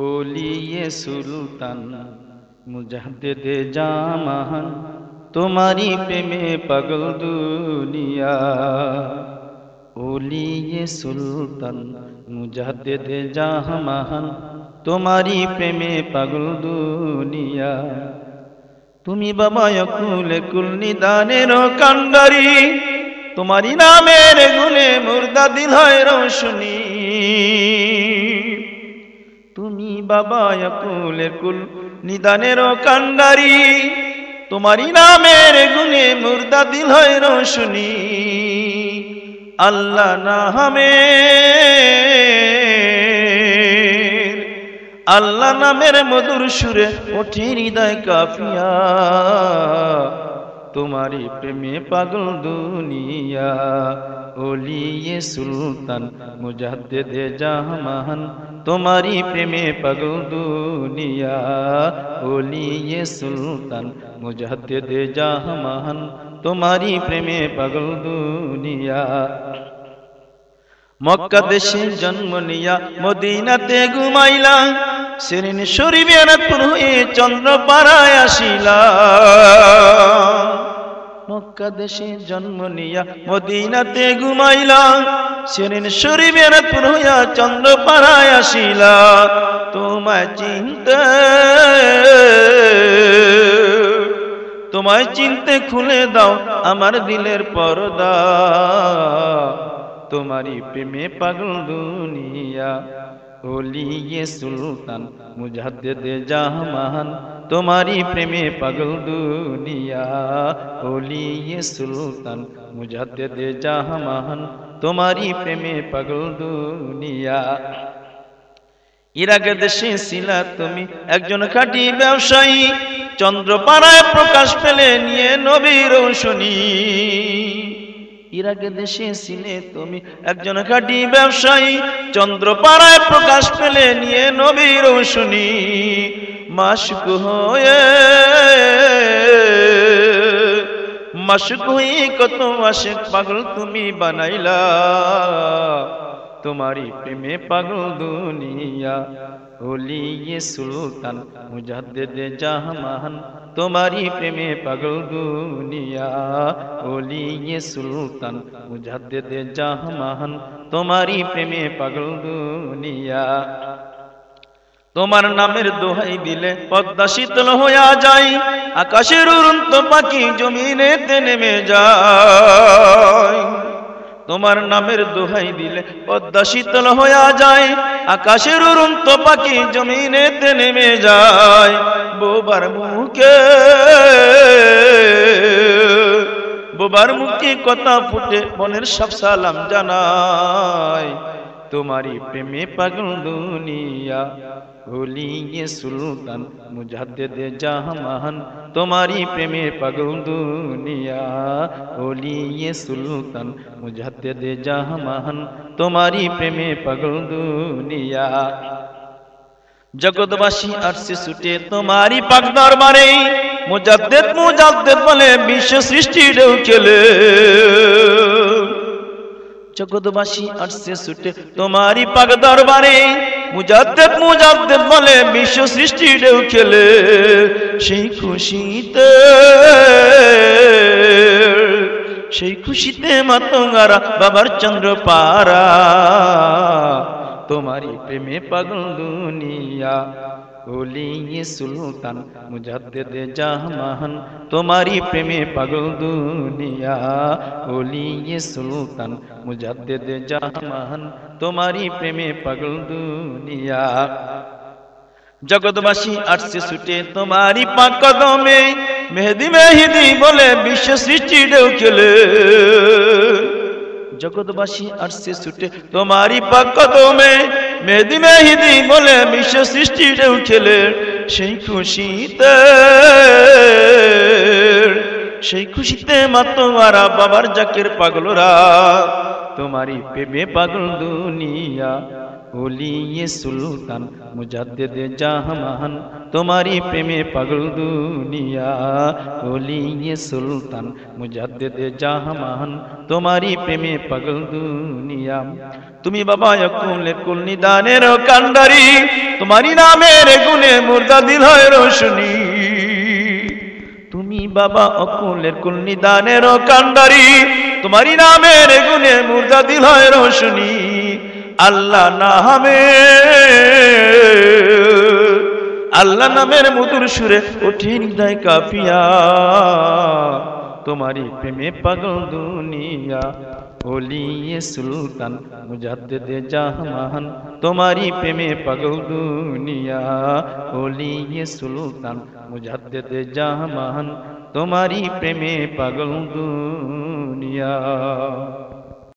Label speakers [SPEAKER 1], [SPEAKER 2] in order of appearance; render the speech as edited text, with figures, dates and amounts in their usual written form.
[SPEAKER 1] ওলিয়ে সুলতান মুজাদ্দেদে জামান, তোমারি প্রেমে পাগল দুনিয়া। ওলিয়ে সুলতান মুজাদ্দেদে জামান, তোমারি প্রেমে পাগল দুনিয়া। তুমি বাবা কুলে কুল নিদানের কান্ডারি, তোমারি নামের গুণে মুর্দা দিল হয় রোশনী। তুমি বাবা কুলে কুল নিদানের কান্ডারি, তোমারি নামের গুণে মুর্দা দিল হয় রোশনী। আল্লাহ নামের মধুর সুরে ওঠে হৃদয় কাফিয়া, তোমারি প্রেমে পাগল দুনিয়া। ওলিয়ে সুলতান মুজাদ্দেদে জামান, তোমারি প্রেমে পাগল দুনিয়া। ওলিয়ে সুলতান মুজাদ্দেদে জামান, তোমারি প্রেমে পাগল দুনিয়া। মক্কা দেশে জন্ম নিয়া মদিনাতে ঘুমাইলা, সেরিন শরীফের পুর হয়ে চন্দ্রপাড়ায় আসিলা। মক্কা দেশে জন্ম নিয়া মদিনাতে ঘুমাইলা, সেরিন শরীফের পুর হইয়া চন্দ্রপাড়ায় আসিলা। তোমায় চিনতে খুলে দাও আমার দিলের পর্দা, তোমারি প্রেমে পাগল দুনিয়া। ওলিয়ে সুলতান মুজাদ্দেদে জামান, তোমারি প্রেমে পাগল দুনিয়া। ওলিয়ে সুলতান মুজাদ্দেদে জামান, তোমারি প্রেমে পাগল দুনিয়া। ইরাক দেশে ছিলা তুমি একজন খাঁটি ব্যবসায়ী, চন্দ্রপাড়ায় প্রকাশ পেলে নিয়ে নবীর রৌশনী। ইরাক দেশে ছিলে তুমি একজন খাঁটি ব্যবসায়ী, চন্দ্রপাড়ায় প্রকাশ পেলে নিয়ে নবীর রৌশনী। মাশুক হয়ে কত আশিক পাগল তুমি বানাইলা, তোমারি প্রেমে পাগল দুনিয়া। ওলিয়ে সুলতান মুজাদ্দেদে জামান, তোমারি প্রেমে পাগল দুনিয়া। ওলিয়ে সুলতান মুজাদ্দেদে জামান, তোমারি প্রেমে পাগল দুনিয়া। তোমার নামের দোহাই দিলে পদ্মা শীতল হইয়া যায়, আকাশের উড়ন্ত পাখি জমিনেতে নেমে যায়। তোমার নামের দোহাই দিলে পদ্মা শীতল হইয়া যায়, আকাশের উড়ন্ত পাখি জমিনেতে নেমে যায়। বোবার মুখে কথা ফুটে মনের সব সালাম জানায়, তোমারি প্রেমে পাগল দুনিয়া। ওলিয়ে সুলতান মুজাদ্দেদে জামান, তোমারি প্রেমে পাগল দুনিয়া। ওলিয়ে সুলতান মুজাদ্দেদে জামান, তোমারি প্রেমে পাগল দুনিয়া। জগৎবাসী আরশে ছুটে তোমারি পাক দরবারে, মুজাদ্দেদ মুজাদ্দেদ বলে বিশ্ব সৃষ্টি ঢেউ খেলে। জগৎবাসী আরশে ছুটে তোমারি পাক দরবারে, মুজাদ্দেদ মুজাদ্দেদ বলে বিশ্ব সৃষ্টি ঢেউ খেলে। সেই খুশিতে মাতঙ্গারা বাবার চন্দ্রপাড়া, তোমারি প্রেমে পাগল দুনিয়া। ওলিয়ে সুলতান মুজাদ্দেদে জামান, তোমারি প্রেমে পাগল দুনিয়া। ওলিয়ে সুলতান মুজাদ্দেদে জামান, তোমারি প্রেমে পাগল দুনিয়া। জগৎবাসী আরশে ছুটে তোমারি পাক কদমে, মেহেদি মেহেদি বলে বিশ্ব সৃষ্টি ঢেউ খেলে। জগৎবাসী আরশে ছুটে তোমারি পাক কদমে, মেহেদি মেহেদি বলে বিশ্ব সৃষ্টি ঢেউ খেলে। সেই খুশিতে মাতোয়ারা বাবার জাকের পাগলরা, তোমারি প্রেমে পাগল দুনিয়া। ওলিয়ে সুলতান মুজাদ্দেদে জাহান তোমারি প্রেমে পাগল দুনিয়া ওলিয়ে সুলতান মুজাদ্দেদে জাহান তোমারি প্রেমে পাগল দুনিয়া তুমি বাবা কুলে কুল নিদানের কান্ডারি তোমারি নামের গুণে মুর্দা দিল হয় রোশনী তুমি বাবা অকুলের কুল নিদানের কান্ডারি তোমারি নামের গুণে মুর্দা দিল হয় রোশনী আল্লাহ নামের মধুর সুরে ওঠে হৃদয় কাফিয়া তোমারি প্রেমে পাগল দুনিয়া ওলিয়ে সুলতান মুজাদ্দেদে জাহান তোমারি প্রেমে পাগল দুনিয়া ওলিয়ে সুলতান মুজাদ্দেদে জাহান তোমারি প্রেমে পাগল দুনিয়া